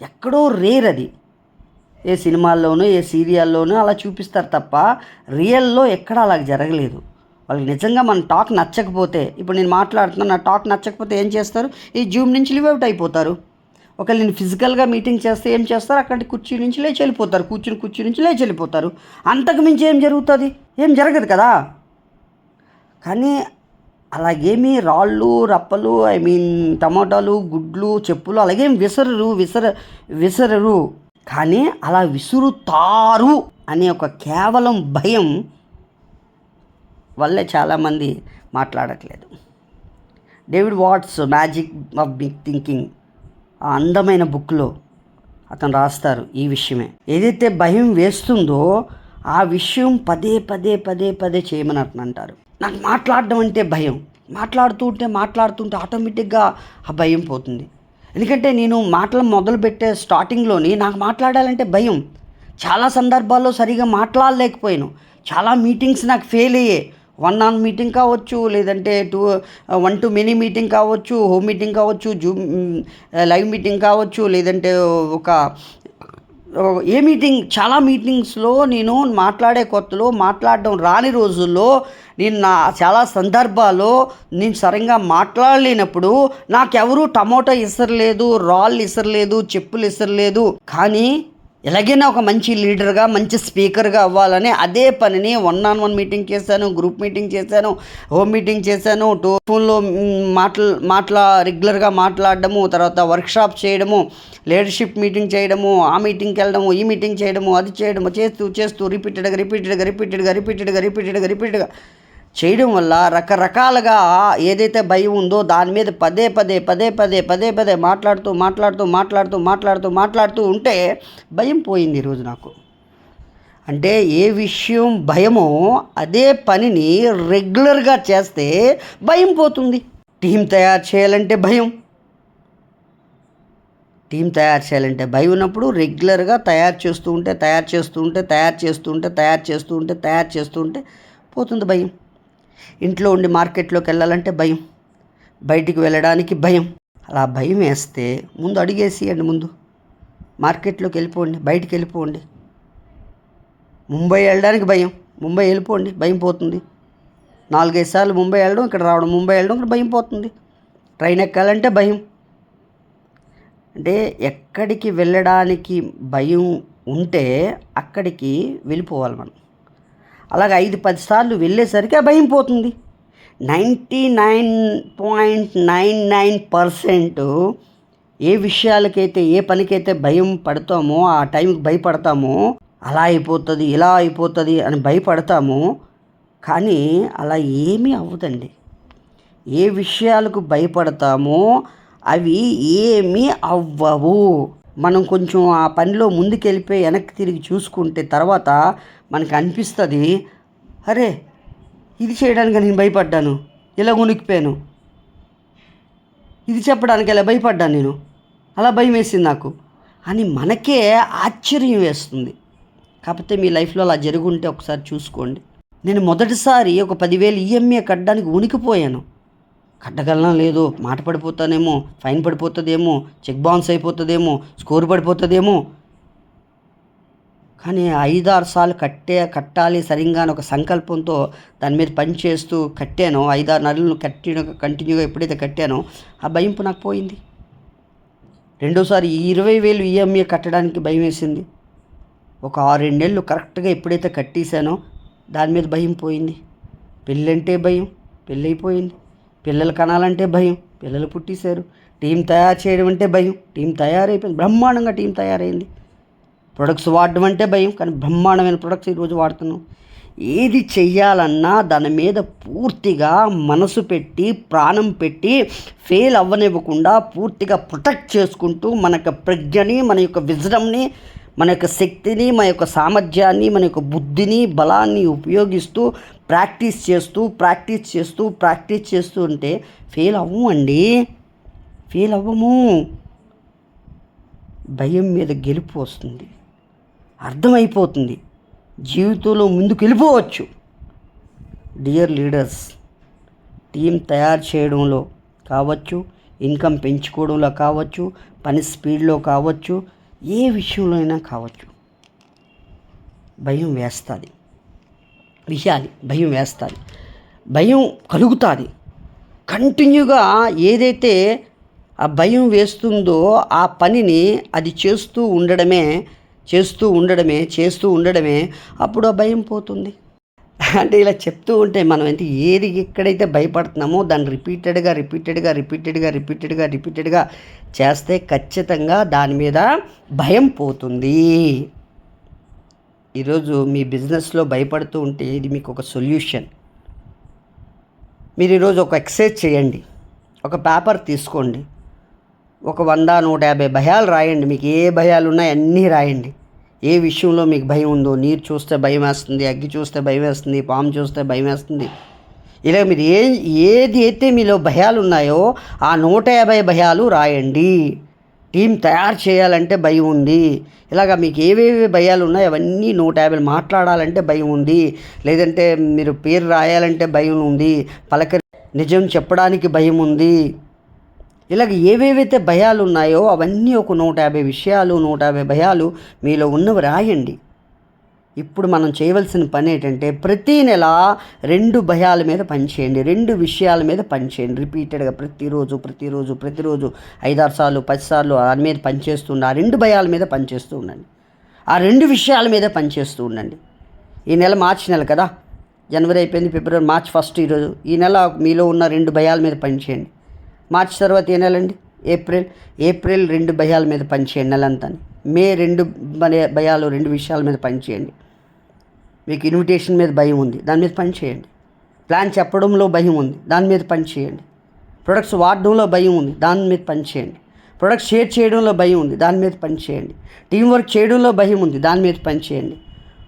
ఎక్కడో రేర్ అది. ఏ సినిమాల్లోనూ ఏ సీరియల్లోనూ అలా చూపిస్తారు తప్ప రియల్లో ఎక్కడ అలా జరగలేదు. వాళ్ళకి నిజంగా మన టాక్ నచ్చకపోతే, ఇప్పుడు నేను మాట్లాడుతున్నా, నా టాక్ నచ్చకపోతే ఏం చేస్తారు? ఈ జూమ్ నుంచి లీవ్ అవుట్ అయిపోతారు. ఒకవేళ నేను ఫిజికల్గా మీటింగ్ చేస్తే ఏం చేస్తారు, అక్కడి కుర్చీ నుంచి లేచి వెళ్ళిపోతారు, కుర్చీ నుంచి లేచి వెళ్ళిపోతారు. అంతకు మించి ఏం జరుగుతుంది? ఏం జరగదు కదా. కానీ అలాగేమి రాళ్ళు రప్పలు టమాటాలు గుడ్లు చెప్పులు అలాగేం విసరరు. కానీ అలా విసురుతారు అనే ఒక కేవలం భయం వల్లే చాలామంది మాట్లాడట్లేదు. డేవిడ్ వాట్స్ మ్యాజిక్ ఆఫ్ బిగ్ థింకింగ్ ఆ అందమైన బుక్లో అతను రాస్తారు ఈ విషయమే. ఏదైతే భయం వేస్తుందో ఆ విషయం పదే చేయమని అతను అంటారు. నాకు మాట్లాడడం అంటే భయం. మాట్లాడుతుంటే ఆటోమేటిక్గా ఆ భయం పోతుంది. ఎందుకంటే నేను మాటలు మొదలుపెట్టే స్టార్టింగ్లోని నాకు మాట్లాడాలంటే భయం. చాలా సందర్భాల్లో సరిగా మాట్లాడలేకపోయాను. చాలా మీటింగ్స్ నాకు ఫెయిల్ అయ్యాయి. 1-on మీటింగ్ కావచ్చు, లేదంటే 1-to-many మీటింగ్ కావచ్చు, హోమ్ మీటింగ్ కావచ్చు, జూమ్ లైవ్ మీటింగ్ కావచ్చు, లేదంటే ఏ మీటింగ్, చాలా మీటింగ్స్లో నేను మాట్లాడే కొత్తలో మాట్లాడడం రాని రోజుల్లో నేను చాలా సందర్భాల్లో నేను సరిగ్గా మాట్లాడలేనప్పుడు నాకెవరూ టమోటా ఇసరలేదు, రాళ్ళు ఇసరలేదు, చెప్పులు ఇసరలేదు. కానీ ఎలాగైనా ఒక మంచి లీడర్గా మంచి స్పీకర్గా అవ్వాలని అదే పనిని 1-on-1 మీటింగ్ చేశాను, గ్రూప్ మీటింగ్ చేశాను, హోమ్ మీటింగ్ చేశాను, ఫోన్లో రెగ్యులర్గా మాట్లాడడము, తర్వాత వర్క్షాప్ చేయడము, లీడర్షిప్ మీటింగ్ చేయడము, ఆ మీటింగ్కి వెళ్ళడము, ఈ మీటింగ్ చేయడము, అది చేయడము చేస్తూ రిపీటెడ్గా చేయడం వల్ల రకరకాలుగా ఏదైతే భయం ఉందో దాని మీద పదే మాట్లాడుతూ ఉంటే భయం పోయింది ఈరోజు నాకు. అంటే ఏ విషయం భయమో అదే పనిని రెగ్యులర్గా చేస్తే భయం పోతుంది. టీం తయారు చేయాలంటే భయం ఉన్నప్పుడు రెగ్యులర్గా తయారు చేస్తూ ఉంటే పోతుంది భయం. ఇంట్లో ఉండి మార్కెట్లోకి వెళ్ళాలంటే భయం, బయటికి వెళ్ళడానికి భయం. అలా భయం వేస్తే ముందు అడిగేసియండి, ముందు మార్కెట్లోకి వెళ్ళిపోండి, బయటికి వెళ్ళిపోండి. ముంబై వెళ్ళడానికి భయం, ముంబై వెళ్ళిపోండి, భయం పోతుంది. 4-5 సార్లు ముంబై వెళ్ళడం, ఇక్కడ రావడం, ముంబై వెళ్ళడం, ఇక్కడ భయం పోతుంది. ట్రైన్ ఎక్కాలంటే భయం. అంటే ఎక్కడికి వెళ్ళడానికి భయం ఉంటే అక్కడికి వెళ్ళిపోవాలి మనం. అలాగే 5-10 సార్లు వెళ్ళేసరికి ఆ భయం పోతుంది. 99.99% ఏ విషయాలకైతే ఏ పనికైతే భయం పడతామో, ఆ టైంకి భయపడతామో, అలా అయిపోతుంది ఇలా అయిపోతుంది అని భయపడతామో, కానీ అలా ఏమీ అవ్వదండి. ఏ విషయాలకు భయపడతామో అవి ఏమీ అవ్వవు. మనం కొంచెం ఆ పనిలో ముందుకెళ్ళిపోయి వెనక్కి తిరిగి చూసుకుంటే తర్వాత మనకు అనిపిస్తుంది, అరే ఇది చేయడానికి నేను భయపడ్డాను, ఇలా ఉనికిపోయాను, ఇది చెప్పడానికి ఇలా భయపడ్డాను నేను, అలా భయం వేసింది నాకు అని మనకే ఆశ్చర్యం వేస్తుంది. కాకపోతే మీ లైఫ్లో అలా జరుగుంటే ఒకసారి చూసుకోండి. నేను మొదటిసారి ఒక 10,000 ఈఎంఐ కట్టడానికి ఉనికిపోయాను. కట్టగలనా లేదో, మాట పడిపోతానేమో, ఫైన్ పడిపోతుందేమో, చెక్ బౌన్స్ అయిపోతుందేమో, స్కోర్ పడిపోతుందేమో, కానీ 5-6 సార్లు కట్టాలి సరిగ్గా ఒక సంకల్పంతో దాని మీద పని చేస్తూ కట్టానో, 5-6 నెలలు కంటిన్యూగా ఎప్పుడైతే కట్టానో ఆ భయంపు నాకు పోయింది. రెండోసారి 20,000 ఈఎంఐ కట్టడానికి భయం వేసింది. ఒక 6-7 నెలలు కరెక్ట్గా ఎప్పుడైతే కట్టేశానో దాని మీద భయం పోయింది. పెళ్ళంటే భయం, పెళ్ళైపోయింది. పిల్లలు కనాలంటే భయం, పిల్లలు పుట్టేశారు. టీం తయారు చేయడం అంటే భయం, టీం తయారైపోయింది, బ్రహ్మాండంగా టీం తయారైంది. ప్రొడక్ట్స్ వాడడం అంటే భయం, కానీ బ్రహ్మాండమైన ప్రొడక్ట్స్ ఈరోజు వాడుతున్నాం. ఏది చెయ్యాలన్నా దాని మీద పూర్తిగా మనసు పెట్టి ప్రాణం పెట్టి ఫెయిల్ అవ్వనివ్వకుండా పూర్తిగా ప్రొటెక్ట్ చేసుకుంటూ మన యొక్క ప్రజ్ఞని, మన యొక్క విజడంని, మన యొక్క శక్తిని, మన యొక్క సామర్థ్యాన్ని, మన యొక్క బుద్ధిని, బలాన్ని ఉపయోగిస్తూ ప్రాక్టీస్ చేస్తూ ఉంటే ఫెయిల్ అవ్వము. భయం మీద గెలుపు వస్తుంది, అర్థమైపోతుంది, జీవితంలో ముందుకు వెళ్ళిపోవచ్చు. డియర్ లీడర్స్, టీం తయారు చేయడంలో కావచ్చు, ఇన్కమ్ పెంచుకోవడంలో కావచ్చు, పని స్పీడ్లో కావచ్చు, ఏ విషయంలో అయినా కావచ్చు, భయం వేస్తుంది. భయం కలుగుతుంది. కంటిన్యూగా ఏదైతే ఆ భయం వేస్తుందో ఆ పనిని అది చేస్తూ ఉండడమే అప్పుడు ఆ భయం పోతుంది. అంటే ఇలా చెప్తూ ఉంటే మనం అంటే ఏది ఎక్కడైతే భయపడుతున్నామో దాన్ని రిపీటెడ్గా చేస్తే ఖచ్చితంగా దాని మీద భయం పోతుంది. ఈరోజు మీ బిజినెస్లో భయపడుతూ ఉంటే ఇది మీకు ఒక సొల్యూషన్. మీరు ఈరోజు ఒక ఎక్సర్సైజ్ చేయండి. ఒక పేపర్ తీసుకోండి, ఒక 100-150 భయాలు రాయండి. మీకు ఏ భయాలు ఉన్నాయో అన్నీ రాయండి. ఏ విషయంలో మీకు భయం ఉందో, నీరు చూస్తే భయం వేస్తుంది, అగ్గి చూస్తే భయం వేస్తుంది, పాము చూస్తే భయం వేస్తుంది, ఇలా మీరు ఏది అయితే మీలో భయాలు ఉన్నాయో ఆ 150 భయాలు రాయండి. టీం తయారు చేయాలంటే భయం ఉంది. ఇలాగ మీకు ఏవేవి భయాలు ఉన్నాయో అవన్నీ 150 మాట్లాడాలంటే భయం ఉంది, లేదంటే మీరు పేరు రాయాలంటే భయం ఉంది, నిజం చెప్పడానికి భయం ఉంది. ఇలాగ ఏవేవైతే భయాలు ఉన్నాయో అవన్నీ ఒక 150 భయాలు మీలో ఉన్నవి రాయండి. ఇప్పుడు మనం చేయవలసిన పని ఏంటంటే ప్రతీ నెల 2 భయాల మీద పనిచేయండి, 2 విషయాల మీద పనిచేయండి. రిపీటెడ్గా ప్రతిరోజు 5-6 సార్లు 10 సార్లు దాని మీద పనిచేస్తుండండి. ఆ 2 భయాల మీద పనిచేస్తూ ఉండండి, ఆ 2 విషయాల మీద పనిచేస్తూ ఉండండి. ఈ నెల మార్చి నెల కదా, జనవరి అయిపోయింది, ఫిబ్రవరి, మార్చ్ 1 ఈరోజు. ఈ నెల మీలో ఉన్న 2 భయాల మీద పనిచేయండి. మార్చి తర్వాత ఏ నెల అండి? ఏప్రిల్ 2 భయాల మీద పనిచేయండి నెలంతా. మే 2 భయాలు 2 విషయాల మీద పనిచేయండి. మీకు ఇన్విటేషన్ మీద భయం ఉంది, దాని మీద పనిచేయండి. ప్లాన్ చెప్పడంలో భయం ఉంది, దాని మీద పనిచేయండి. ప్రొడక్ట్స్ వాడడంలో భయం ఉంది, దాని మీద పనిచేయండి. ప్రొడక్ట్స్ షేర్ చేయడంలో భయం ఉంది, దాని మీద పనిచేయండి. టీం వర్క్ చేయడంలో భయం ఉంది, దాని మీద పనిచేయండి.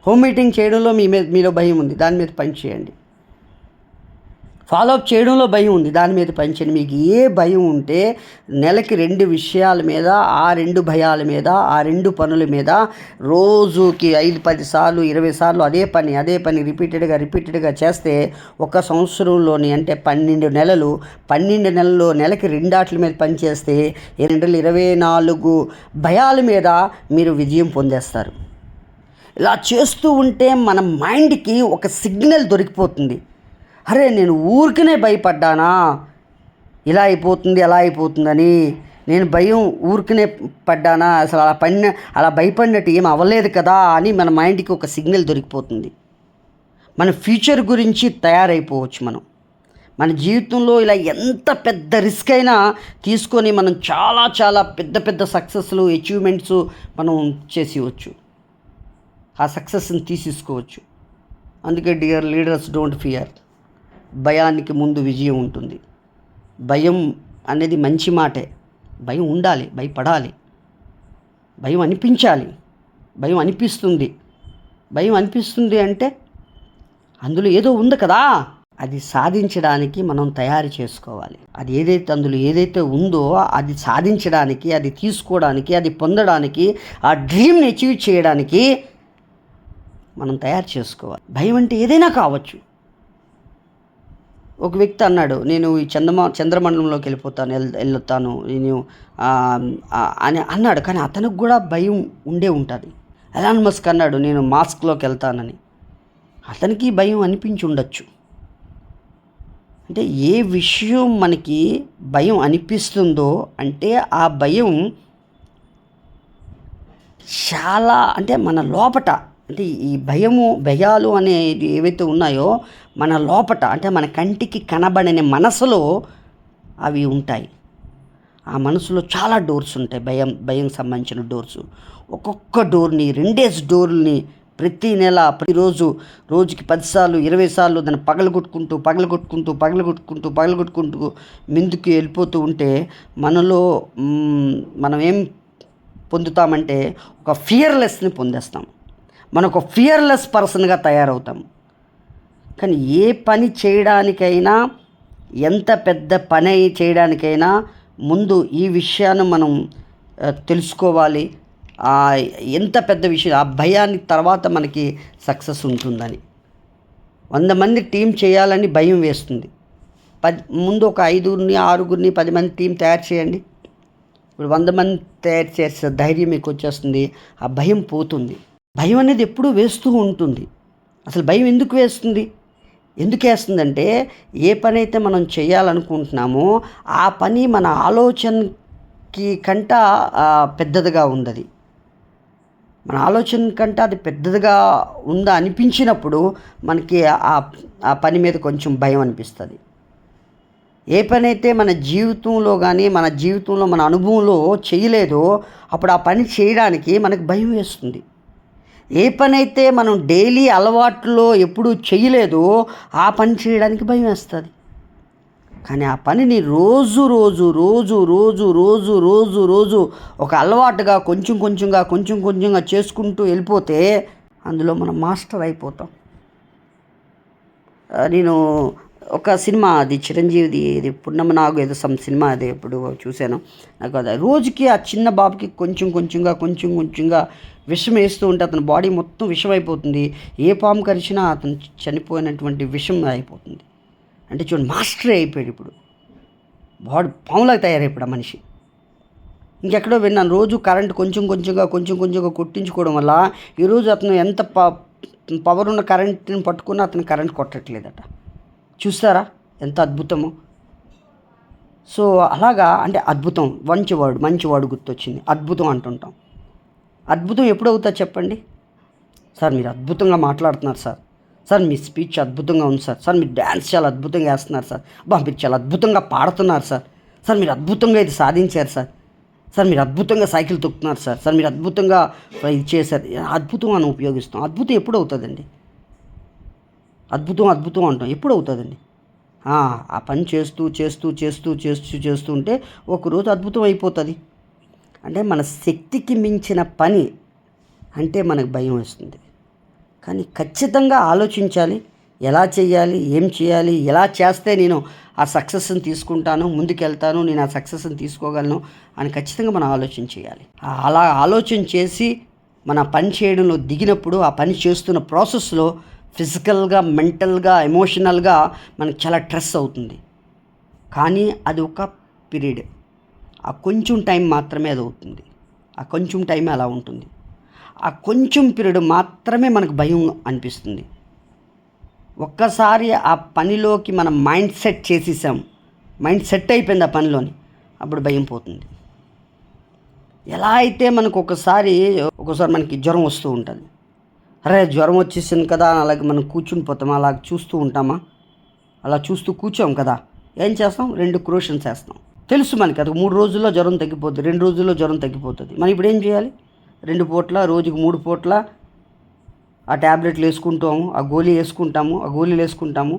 హోమ్ మీటింగ్ చేయడంలో మీలో భయం ఉంది, దాని మీద పనిచేయండి. ఫాలోఅప్ చేయడంలో భయం ఉంది, దాని మీద పనిచేయండి. మీకు ఏ భయం ఉంటే నెలకి 2 విషయాల మీద, ఆ 2 భయాల మీద, ఆ 2 పనుల మీద రోజుకి 5-10 సార్లు 20 సార్లు అదే పని రిపీటెడ్గా చేస్తే 1 సంవత్సరంలోని అంటే 12 నెలల్లో నెలకి 2 ఆటల మీద పనిచేస్తే 24 భయాల మీద మీరు విజయం పొందేస్తారు. ఇలా చేస్తూ ఉంటే మన మైండ్కి ఒక సిగ్నల్ దొరికిపోతుంది. అరే, నేను ఊరికనే భయపడ్డానా, ఇలా అయిపోతుంది అలా అయిపోతుందని, నేను భయం ఊరికనే పడ్డానా, అసలు అలా భయపడినట్టు ఏం అవ్వలేదు కదా అని మన మైండ్కి ఒక సిగ్నల్ దొరికిపోతుంది. మన ఫ్యూచర్ గురించి తయారైపోవచ్చు. మన జీవితంలో ఇలా ఎంత పెద్ద రిస్క్ అయినా తీసుకొని మనం చాలా పెద్ద సక్సెస్లు, అచీవ్మెంట్స్ మనం చేసేయవచ్చు. ఆ సక్సెస్ని తీసుకోవచ్చు. అందుకే డియర్ లీడర్స్, డోంట్ ఫియర్. భయానికి ముందు విజయం ఉంటుంది. భయం అనేది మంచి మాటే. భయం ఉండాలి, భయపడాలి, భయం అనిపించాలి. భయం అనిపిస్తుంది అంటే అందులో ఏదో ఉంది కదా, అది సాధించడానికి మనం తయారు చేసుకోవాలి. అది అందులో ఏదైతే ఉందో అది సాధించడానికి, అది తీసుకోవడానికి, అది పొందడానికి, ఆ డ్రీమ్ని అచీవ్ చేయడానికి మనం తయారు చేసుకోవాలి. భయం అంటే ఏదైనా కావచ్చు. ఒక వ్యక్తి అన్నాడు, నేను ఈ చంద్రమండలంలోకి వెళ్తాను నేను అని అన్నాడు. కానీ అతనికి కూడా భయం ఉంటుంది. ఎలాన్ మస్క్ అన్నాడు, నేను మార్స్లోకి వెళ్తానని. అతనికి భయం అనిపించి ఉండొచ్చు. అంటే ఏ విషయం మనకి భయం అనిపిస్తుందో అంటే ఆ భయం చాలా అంటే మన లోపట, అంటే ఈ భయాలు అనేది ఏవైతే ఉన్నాయో మన లోపట, అంటే మన కంటికి కనబడని మనసులో అవి ఉంటాయి. ఆ మనసులో చాలా డోర్స్ ఉంటాయి, భయం సంబంధించిన డోర్స్. ఒక్కొక్క డోర్ని, 2 డోర్ని ప్రతి నెల, ప్రతిరోజు, రోజుకి 10 సార్లు 20 సార్లు దాన్ని పగలగొట్టుకుంటూ ముందుకు వెళ్ళిపోతూ ఉంటే మనలో మనం ఏం పొందుతామంటే ఒక ఫియర్లెస్ని పొందేస్తాం. మనం ఒక ఫియర్లెస్ పర్సన్గా తయారవుతాం. కానీ ఏ పని చేయడానికైనా, ఎంత పెద్ద పని చేయడానికైనా ముందు ఈ విషయాన్ని మనం తెలుసుకోవాలి. ఎంత పెద్ద విషయం, ఆ భయాన్ని తర్వాత మనకి సక్సెస్ ఉంటుందని. 100 మంది టీం చేయాలని భయం వేస్తుంది. ముందు ఒక 5, 6, 10 మంది టీం తయారు చేయండి. ఇప్పుడు 100 మంది తయారు చేసే ధైర్యం మీకు వచ్చేస్తుంది. ఆ భయం పోతుంది. భయం అనేది ఎప్పుడూ వేస్తూ ఉంటుంది. అసలు భయం ఎందుకు వేస్తుంది? ఎందుకేస్తుందంటే ఏ పని అయితే మనం చేయాలనుకుంటున్నామో ఆ పని మన ఆలోచనకి కంట పెద్దదిగా ఉంది. మన ఆలోచన కంటే అది పెద్దదిగా ఉందా అనిపించినప్పుడు మనకి ఆ పని మీద కొంచెం భయం అనిపిస్తుంది. ఏ పని అయితే మన జీవితంలో కానీ మన జీవితంలో మన అనుభవంలో చేయలేదో అప్పుడు ఆ పని చేయడానికి మనకు భయం వేస్తుంది. ఏ పని అయితే మనం డైలీ అలవాట్లో ఎప్పుడూ చేయలేదో ఆ పని చేయడానికి భయం వేస్తుంది. కానీ ఆ పనిని రోజు రోజు రోజు రోజు రోజు రోజు రోజు ఒక అలవాటుగా కొంచెం కొంచెంగా చేసుకుంటూ వెళ్ళిపోతే అందులో మనం మాస్టర్ అయిపోతాం. నేను ఒక సినిమా, అది చిరంజీవిది, ఇది పున్నమ నాగు ఏదో సినిమా, అది ఎప్పుడు చూశాను. నాకు అది రోజుకి ఆ చిన్న బాబుకి కొంచెంగా విషం వేస్తూ ఉంటే అతని బాడీ మొత్తం విషం అయిపోతుంది. ఏ పాము కరిచినా అతను చనిపోయినటువంటి విషం అయిపోతుంది. అంటే చూడండి, మాస్టరే అయిపోయాడు. ఇప్పుడు బాడీ పాములాగా తయారైపోయాడు ఆ మనిషి. ఇంకెక్కడో విన్నాను, రోజు కరెంట్ కొంచెంగా కొట్టించుకోవడం వల్ల ఈరోజు అతను ఎంత పవర్ ఉన్న కరెంట్ని పట్టుకున్నా అతను కరెంట్ కొట్టట్లేదట. చూస్తారా ఎంత అద్భుతమో. సో అలాగా, అంటే అద్భుతం మంచి వర్డ్ గుర్తొచ్చింది, అద్భుతం అంటుంటాం. అద్భుతం ఎప్పుడు అవుతుంది చెప్పండి? సార్ మీరు అద్భుతంగా మాట్లాడుతున్నారు సార్, సార్ మీ స్పీచ్ అద్భుతంగా ఉంది సార్, సార్ మీరు డ్యాన్స్ చాలా అద్భుతంగా వేస్తున్నారు సార్, మీరు చాలా అద్భుతంగా పాడుతున్నారు సార్, సార్ మీరు అద్భుతంగా ఇది సాధించారు సార్, సార్ మీరు అద్భుతంగా సైకిల్ తొక్కుతున్నారు సార్, సార్ మీరు అద్భుతంగా ఇది చేశారు. అద్భుతం అని ఉపయోగిస్తాం. అద్భుతం ఎప్పుడు అవుతుందండి? అద్భుతం అంటాం, ఎప్పుడు అవుతుందండి? ఆ పని చేస్తూ ఉంటే ఒకరోజు అద్భుతం అయిపోతుంది. అంటే మన శక్తికి మించిన పని అంటే మనకు భయం వేస్తుంది. కానీ ఖచ్చితంగా ఆలోచించాలి, ఎలా చేయాలి, ఏం చేయాలి, ఎలా చేస్తే నేను ఆ సక్సెస్ని తీసుకుంటాను, ముందుకెళ్తాను, నేను ఆ సక్సెస్ని తీసుకోగలను అని ఖచ్చితంగా మనం ఆలోచన చేయాలి. అలా ఆలోచన చేసి మన పని చేయడంలో దిగినప్పుడు ఆ పని చేస్తున్న ప్రాసెస్లో ఫిజికల్గా, మెంటల్గా, ఎమోషనల్గా మనకు చాలా స్ట్రెస్ అవుతుంది. కానీ అది ఒక పీరియడ్, ఆ కొంచెం టైం మాత్రమే అది అవుతుంది. ఆ కొంచెం టైమే అలా ఉంటుంది. ఆ కొంచెం పీరియడ్ మాత్రమే మనకు భయం అనిపిస్తుంది. ఒక్కసారి ఆ పనిలోకి మనం మైండ్ సెట్ చేసేసాం, మైండ్ సెట్ అయిపోయింది ఆ పనిలోని, అప్పుడు భయం పోతుంది. ఎలా అయితే మనకు ఒకసారి మనకి జ్వరం వస్తూ ఉంటుంది. అరే జ్వరం వచ్చేసింది కదా అని అలాగే మనం కూర్చుని పోతామా? అలా చూస్తూ ఉంటామా? అలా చూస్తూ కూర్చోం కదా. ఏం చేస్తాం? 2 క్రోషన్స్ వేస్తాం. తెలుసు మనకి అది 3 రోజుల్లో జ్వరం తగ్గిపోతుంది, 2 రోజుల్లో జ్వరం తగ్గిపోతుంది. మనం ఇప్పుడు ఏం చేయాలి? 2 పూట్ల, రోజుకి 3 పూట్ల ఆ ట్యాబ్లెట్లు వేసుకుంటాము, ఆ గోళీలు వేసుకుంటాము,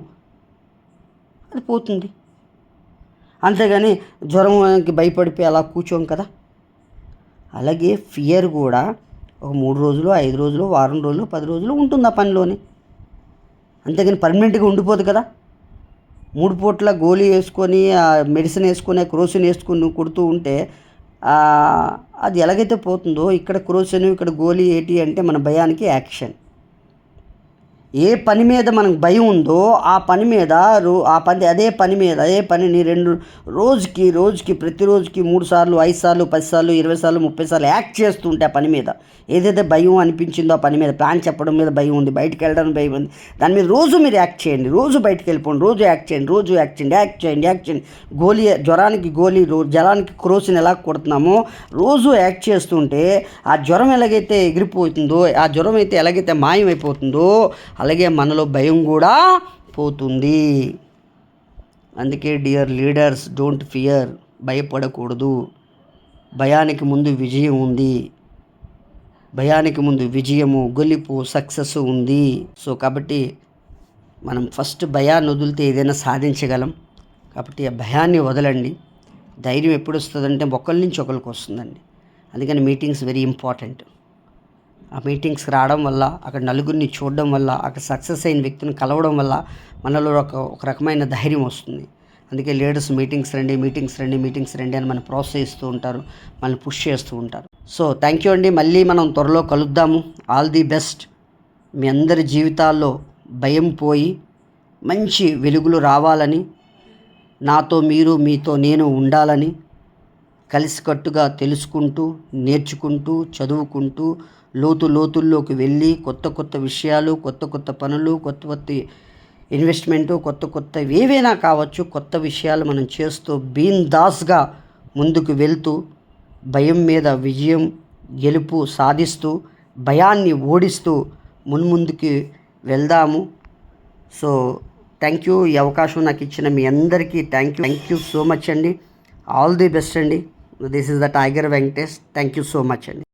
అది పోతుంది. అంతేగాని జ్వరంకి భయపడిపోయి అలా కూర్చోం కదా. అలాగే ఫియర్ కూడా ఒక 3 రోజులు, 5 రోజులు, వారం రోజులు, 10 రోజులు ఉంటుంది ఆ పనిలోని. అంతేగాని పర్మనెంట్గా ఉండిపోదు కదా. 3 పూట్ల గోళీ వేసుకొని, మెడిసిన్ వేసుకొని, క్రోసిన్ వేసుకొని కొడుతూ ఉంటే అది ఎలాగైతే పోతుందో, ఇక్కడ క్రోసిన్, ఇక్కడ గోళీ ఏంటి అంటే మన భయానికి యాక్షన్. ఏ పని మీద మనకు భయం ఉందో ఆ పని మీద అదే పనిని రోజుకి ప్రతిరోజుకి 3 సార్లు, 5 సార్లు, 10 సార్లు, 20 సార్లు, 30 సార్లు యాక్ట్ చేస్తూ ఉంటే ఆ పని మీద ఏదైతే భయం అనిపించిందో ఆ పని మీద, ప్లాన్ చెప్పడం మీద భయం ఉంది, బయటికి వెళ్ళడానికి భయం ఉంది, దాని మీద రోజు మీరు యాక్ట్ చేయండి. రోజు బయటికి వెళ్ళిపోండి, రోజు యాక్ట్ చేయండి. జ్వరానికి గోళీ, జలానికి క్రోసిన్ ఎలా కొడుతున్నామో రోజు యాక్ట్ చేస్తుంటే ఆ జ్వరం ఎలాగైతే ఎగిరిపోతుందో, ఆ జ్వరం అయితే ఎలాగైతే మాయమైపోతుందో అలాగే మనలో భయం కూడా పోతుంది. అందుకే డియర్ లీడర్స్, డోంట్ ఫియర్, భయపడకూడదు. భయానికి ముందు విజయం ఉంది, భయానికి ముందు విజయము, గెలుపు, సక్సెస్ ఉంది. సో కాబట్టి మనం ఫస్ట్ భయాన్ని వదిలితే ఏదైనా సాధించగలం. కాబట్టి ఆ భయాన్ని వదలండి. ధైర్యం ఎప్పుడు వస్తుందంటే ఒకరి నుంచి ఒకరికి వస్తుందండి. అందుకని మీటింగ్స్ వెరీ ఇంపార్టెంట్. ఆ మీటింగ్స్కి రావడం వల్ల, అక్కడ నలుగురిని చూడడం వల్ల, అక్కడ సక్సెస్ అయిన వ్యక్తిని కలవడం వల్ల మనలో ఒక రకమైన ధైర్యం వస్తుంది. అందుకే లీడర్స్ మీటింగ్స్ రండి అని మనం ప్రోత్సహిస్తూ ఉంటారు, మనల్ని పుష్ చేస్తూ ఉంటారు. సో థ్యాంక్ యూ అండి. మళ్ళీ మనం త్వరలో కలుద్దాము. All the best. మీ అందరి జీవితాల్లో భయం పోయి మంచి వెలుగులు రావాలని, నాతో మీరు, మీతో నేను ఉండాలని, కలిసికట్టుగా తెలుసుకుంటూ, నేర్చుకుంటూ, చదువుకుంటూ, లోతుల్లోకి వెళ్ళి కొత్త విషయాలు, కొత్త పనులు, కొత్త ఇన్వెస్ట్మెంటు కొత్తవి ఏవైనా కావచ్చు, కొత్త విషయాలు మనం చేస్తూ బిందాస్గా ముందుకు వెళ్తూ భయం మీద విజయం గెలుపు సాధిస్తూ భయాన్ని ఓడిస్తూ మున్ముందుకి వెళ్దాము. సో థ్యాంక్ యూ, ఈ అవకాశం నాకు ఇచ్చిన మీ అందరికీ థ్యాంక్ యూ సో మచ్ అండి. ఆల్ ది బెస్ట్ అండి. This is the tiger Venkatesh. Thank you so much అండి.